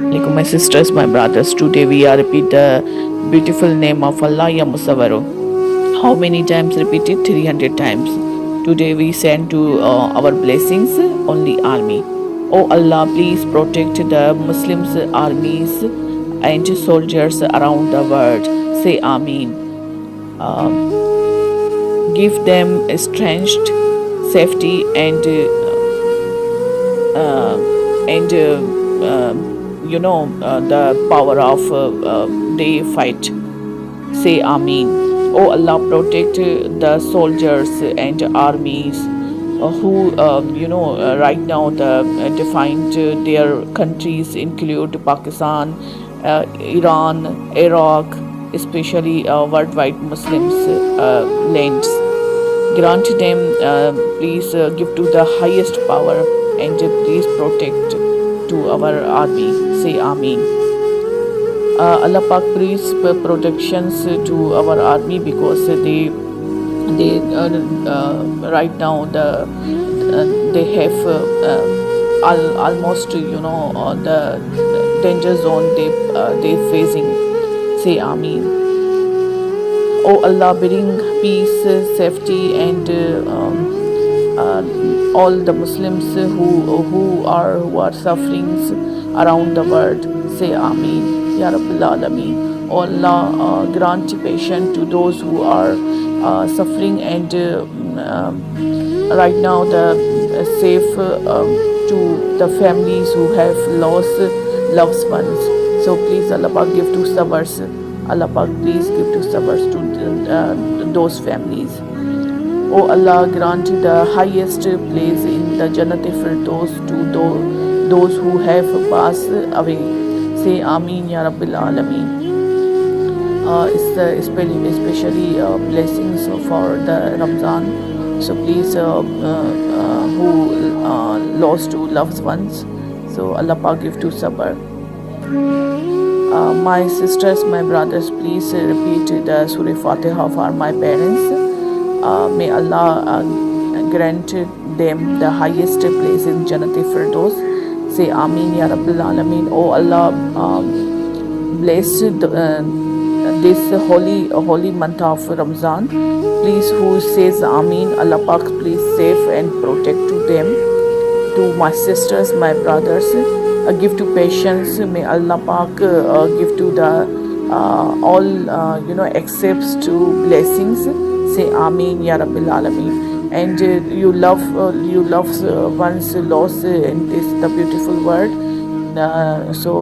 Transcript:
My sisters, my brothers, today we are repeat the beautiful name of Allah Ya Musawwaro. How many times repeated? 300 times. Today we send to our blessings only army. Oh Allah, please protect the Muslims armies and soldiers around the world. Say Ameen. Give them strength, safety, and the power of they fight. Say Ameen. Oh Allah, protect the soldiers and armies who right now the defined their countries include Pakistan, Iran, Iraq, especially worldwide Muslims lands. Grant them, please give to the highest power and please protect to our army. Say Ameen. Allah Pak, please protections to our army because they right now they have almost the danger zone they facing. Say Ameen. Oh Allah, bring peace, safety, and all the Muslims who are suffering around the world. Say Ameen. Ya Rabbil Alameen. Oh Allah, grant patience to those who are suffering and right now the safe to the families who have lost loved ones. So please Allah Pak give to sabrs. Allah Pak, please give to sabrs to those families. Oh Allah, grant the highest place in the Jannat Firdaus to those who have passed away. Say Ameen Ya Rabbil Alameen. Especially blessings for the Ramzan. So please who lost to loved ones. So Allah Pak give to sabr. My sisters, my brothers, please repeat the Surah Fatiha for my parents. May Allah grant them the highest place in Jannat Firdaus. Say Ameen Ya Rabbil Alameen. Oh Allah, bless this holy month of Ramzan. Please, who says Ameen, Allah Pak, please save and protect to them. To my sisters, my brothers, give to patience. May Allah Pak give to the all accepts to blessings. Say Ameen Ya Rabbil Alameen. And you love ones lost in this the beautiful world. So